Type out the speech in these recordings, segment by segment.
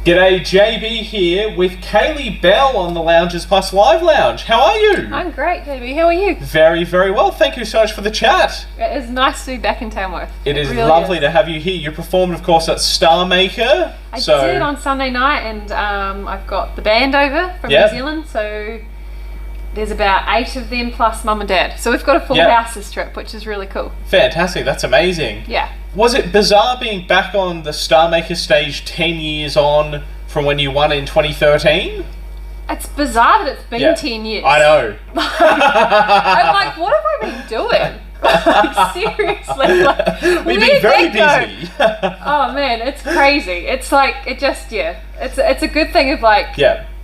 G'day, JB here with Kaylee Bell on the Lounges Plus Live Lounge. How are you? I'm great, JB. How are you? Very, very well. Thank you so much for the chat. It is nice to be back in Tamworth. It is really lovely to have you here. You performed, of course, at Star Maker. I did on Sunday night, and I've got the band over from New Zealand, so there's about 8 of them plus mum and dad. So we've got a full house this trip, which is really cool. Fantastic. That's amazing. Yeah. Was it bizarre being back on the Star Maker stage 10 years on from when you won in 2013? It's bizarre that it's been 10 years. I know. I'm like, what have I been doing? Like, seriously, like, we've been very busy. Oh man, it's crazy. It's like, it's a good thing of like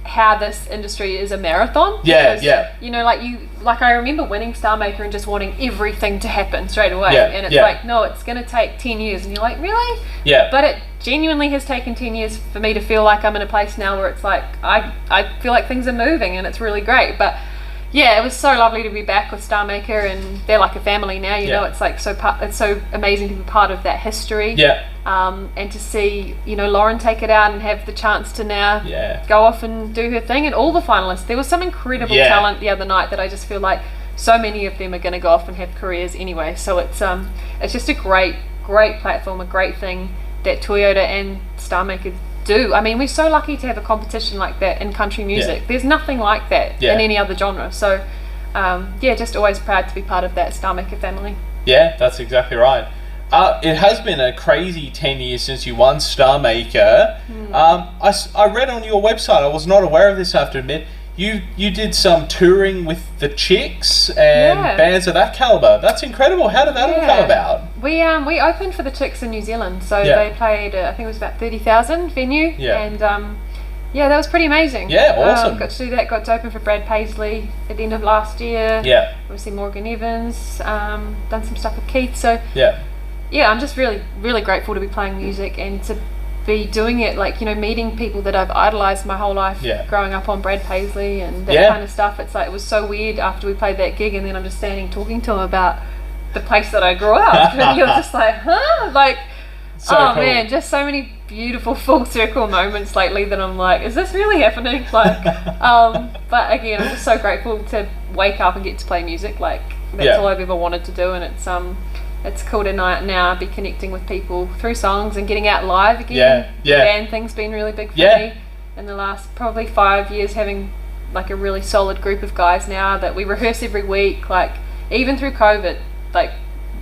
how this industry is a marathon. You know, like I remember winning Star Maker and just wanting everything to happen straight away, and it's like, no, it's going to take 10 years, and you're like, really? But it genuinely has taken 10 years for me to feel like I'm in a place now where it's like I feel like things are moving, and it's really great. But yeah, it was so lovely to be back with Star Maker, and they're like a family now. You know, it's like it's so amazing to be part of that history. And to see, you know, Lauren take it out and have the chance to now go off and do her thing, and all the finalists. There was some incredible talent the other night that I just feel like so many of them are going to go off and have careers anyway. So it's just a great platform, a great thing that Toyota and Star Maker do. I mean, we're so lucky to have a competition like that in country music. There's nothing like that in any other genre. So just always proud to be part of that Star Maker family. Yeah, that's exactly right. It has been a crazy 10 years since you won Star Maker. I read on your website, I was not aware of this, I have to admit, you did some touring with the Chicks and bands of that caliber. That's incredible. How did that all come about? We opened for the Chicks in New Zealand, so they played, I think it was about 30,000 venue, and that was pretty amazing. Awesome. Got to do that, got to open for Brad Paisley at the end of last year. Obviously Morgan Evans, done some stuff with Keith, so I'm just really, really grateful to be playing music and to be doing it, like, you know, meeting people that I've idolized my whole life, growing up on Brad Paisley and that kind of stuff. It's like, it was so weird after we played that gig, and then I'm just standing talking to him about the place that I grew up, and you're just like, huh? Like, so cool. Man, just so many beautiful full circle moments lately that I'm like, is this really happening? Like, but again, I'm just so grateful to wake up and get to play music. Like, that's all I've ever wanted to do, and it's cool to now be connecting with people through songs and getting out live again. The band thing's been really big for me in the last probably 5 years, having like a really solid group of guys now that we rehearse every week, like even through COVID, like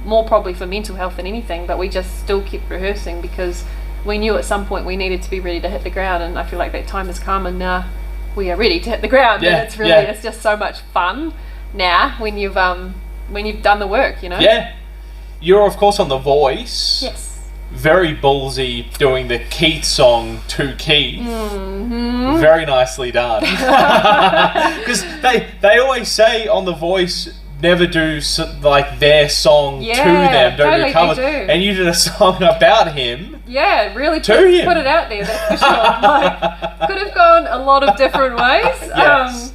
more probably for mental health than anything, but we just still kept rehearsing because we knew at some point we needed to be ready to hit the ground, and I feel like that time has come, and now we are ready to hit the ground. And it's really it's just so much fun now when you've done the work, you know. You're, of course, on The Voice. Yes. Very ballsy, doing the Keith song to Keith. Mm-hmm. Very nicely done. Because they always say on The Voice, never do like their song to them. Don't do covers. And you did a song about him. Yeah, really put it out there, that's for sure. Like, could have gone a lot of different ways.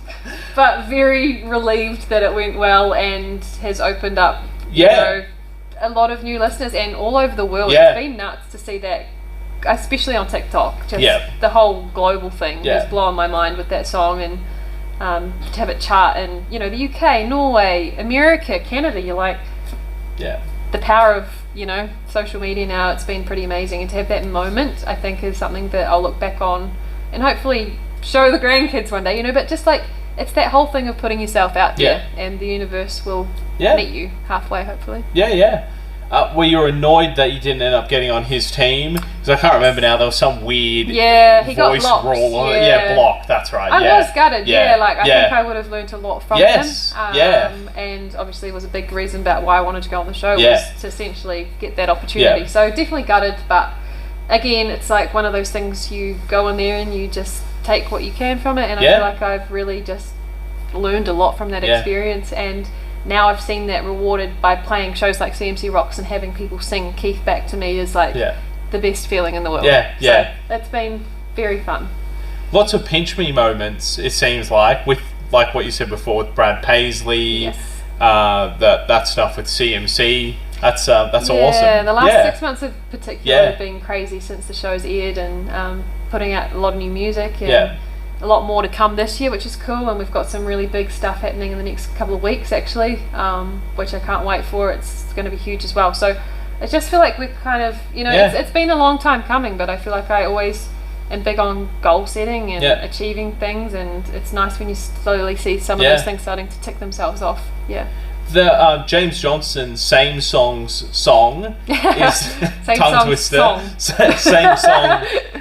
But very relieved that it went well and has opened up you know, a lot of new listeners, and all over the world. It's been nuts to see that, especially on TikTok. Just the whole global thing has blown my mind with that song, and to have it chart in, you know, the UK, Norway, America, Canada. You're like, the power of, you know, social media now. It's been pretty amazing, and to have that moment, I think, is something that I'll look back on and hopefully show the grandkids one day, you know. But just like, it's that whole thing of putting yourself out there, and the universe will meet you halfway, hopefully. Were you annoyed that you didn't end up getting on his team? Because I can't remember now, there was some weird he got voice role. Blocked, that's right. I was gutted, like, I think I would have learnt a lot from him. And obviously it was a big reason about why I wanted to go on the show, was to essentially get that opportunity. So definitely gutted, but again, it's like one of those things, you go in there and you just take what you can from it, and I feel like I've really just learned a lot from that experience, and now I've seen that rewarded by playing shows like CMC Rocks and having people sing Keith back to me is like the best feeling in the world. So that's been very fun. Lots of pinch me moments, it seems like, with like what you said before with Brad Paisley, that stuff with CMC. That's awesome. Yeah, the last 6 months have particularly been crazy since the show's aired, and putting out a lot of new music, and a lot more to come this year, which is cool. And we've got some really big stuff happening in the next couple of weeks, actually, which I can't wait for. It's going to be huge as well. So I just feel like we've kind of, it's been a long time coming, but I feel like I always am big on goal setting and achieving things, and it's nice when you slowly see some of those things starting to tick themselves off. The James Johnson song is tongue twister. Same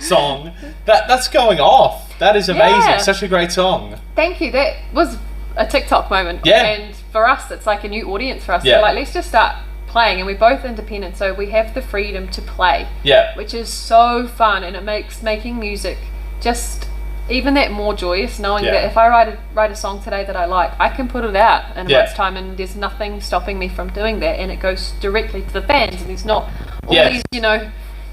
song. That's going off. That is amazing. Such a great song. Thank you. That was a TikTok moment. And for us, it's like a new audience for us. So like, let's just start playing, and we're both independent, so we have the freedom to play. Which is so fun, and it makes making music just even that more joyous, knowing that if I write a song today that I like, I can put it out in a month's time, and there's nothing stopping me from doing that, and it goes directly to the fans, and there's not all these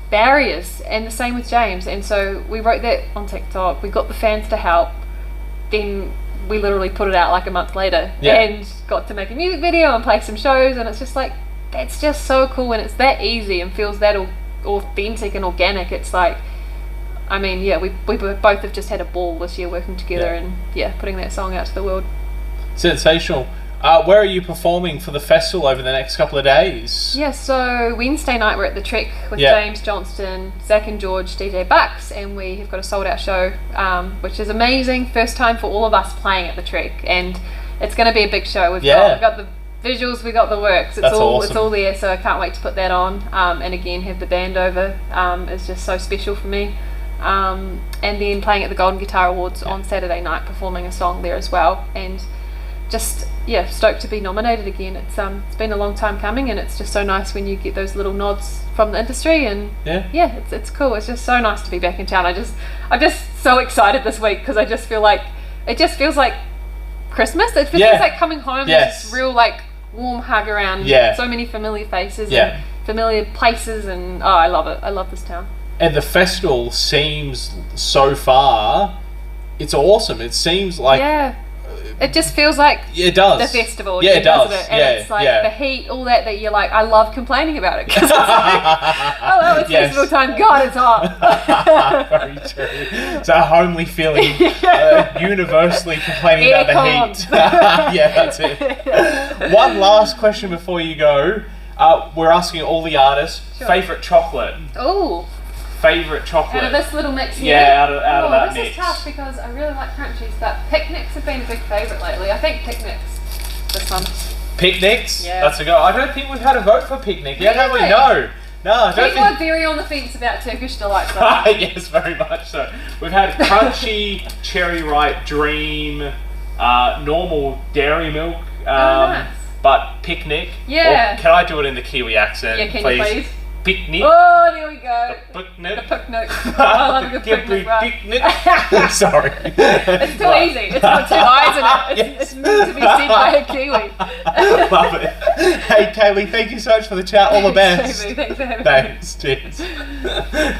barriers. And the same with James. And so we wrote that on TikTok, we got the fans to help, then we literally put it out like a month later, and got to make a music video and play some shows, and it's just like, that's just so cool when it's that easy and feels that authentic and organic. It's like, I mean, we both have just had a ball this year working together and putting that song out to the world. Sensational. Where are you performing for the festival over the next couple of days? So Wednesday night we're at the Trek with James Johnston, Zach and George, DJ Bucks, and we have got a sold out show, which is amazing. First time for all of us playing at the Trek, and it's going to be a big show. We've got the visuals, we got the works. It's all there, so I can't wait to put that on. And again, have the band over. It's just so special for me. And then playing at the Golden Guitar Awards on Saturday night, performing a song there as well, and just stoked to be nominated again. It's been a long time coming, and it's just so nice when you get those little nods from the industry, and it's cool. It's just so nice to be back in town. I'm just so excited this week, because I just feel like it just feels like Christmas. It feels like coming home. There's this real like warm hug around so many familiar faces and familiar places, and I love it. I love this town. And the festival seems, so far, it's awesome. It seems like it just feels like it does. The festival. It does. And it's like the heat, all that you're like, I love complaining about it, because it's like, it's festival time. God, it's hot. Very true. It's a homely feeling. Universally complaining about the heat. That's it. One last question before you go. We're asking all the artists favourite chocolate. Oh. Favourite chocolate. Out of this little mix here? Out of that mix. This is tough, because I really like crunchies, but picnics have been a big favourite lately. I think picnics, this one. Picnics? Yeah. That's a go. I don't think we've had a vote for picnic yet, have we? No, I don't People are very on the fence about Turkish Delight, though. Yes, very much so. We've had crunchy, cherry ripe, dream, normal dairy milk, nice. But picnic. Yeah. Or can I do it in the Kiwi accent, can you please? Picnic. Oh, there we go. The picnic. The picnic. I love the picnic. Picnic. Sorry. It's too easy. It's got two eyes in it. It's meant to be said by a Kiwi. Love it. Hey, Kaylee, thank you so much for the chat. All the best. Thanks for having me. Thanks. Cheers.